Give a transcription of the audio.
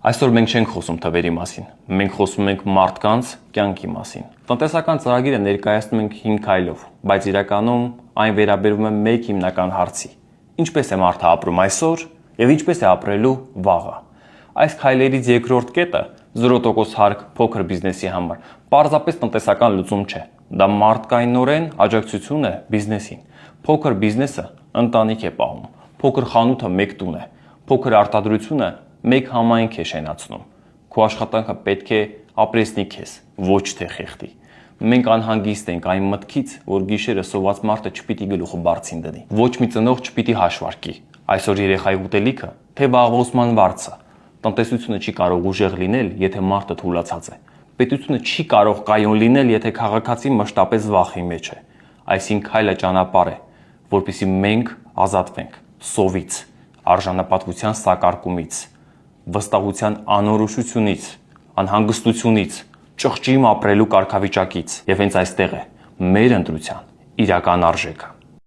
Այսօր մենք չենք խոսում թվերի մասին, մենք խոսում ենք մարդկանց կյանքի մասին։ Տնտեսական ծրագիրը ներկայացնում ենք 5 քայլով, բայց իրականում այն վերաբերվում է մեկ հիմնական հարցի. ինչպես է մարդը ապրում այսօր եւ ինչպես է ապրելու վաղը։ Այս քայլերից երկրորդ կետը 0% հարկ փոքր բիզնեսի համար պարզապես տնտեսական լուծում չէ։ Դա մարդկայնորեն աջակցություն է բիզնեսին։ Փոքր բիզնեսը ընտանիք է պահում, փոքր խանութը մեկ տուն է, փոքր արտադրությունը մեկ համայնք է շենացնում։ Քո աշխատանքը պետք է ապրեսնի քեզ, ոչ թե խեղդի։ Մենք անհանգիստ ենք այն մտքից, որ գիշերը սոված մարդը չպիտի գլուխը բարձին դնի։ Ոչ մի ծնող չպիտի հաշվարկի այսօր երեխայի ուտելիքը, թե վաղվոսման վարձը։ Տնտեսությունը չի կարող ուժեղ լինել, եթե մարդը թուլացած է։ Պետությունը չի կարող կայուն լինել, եթե քաղաքացին մշտապես վախի մեջ է։ Այսինքն քայլը ճանապարհ է, որպեսզի մենք ազատվենք սովից, արժանապատվության սակարկումից, վստահության անորոշությունից, անհանգստությունից, ճղճիմ ապրելու կարգավիճակից, եւ հենց այստեղ է մեր ընտրության իրական արժեքը։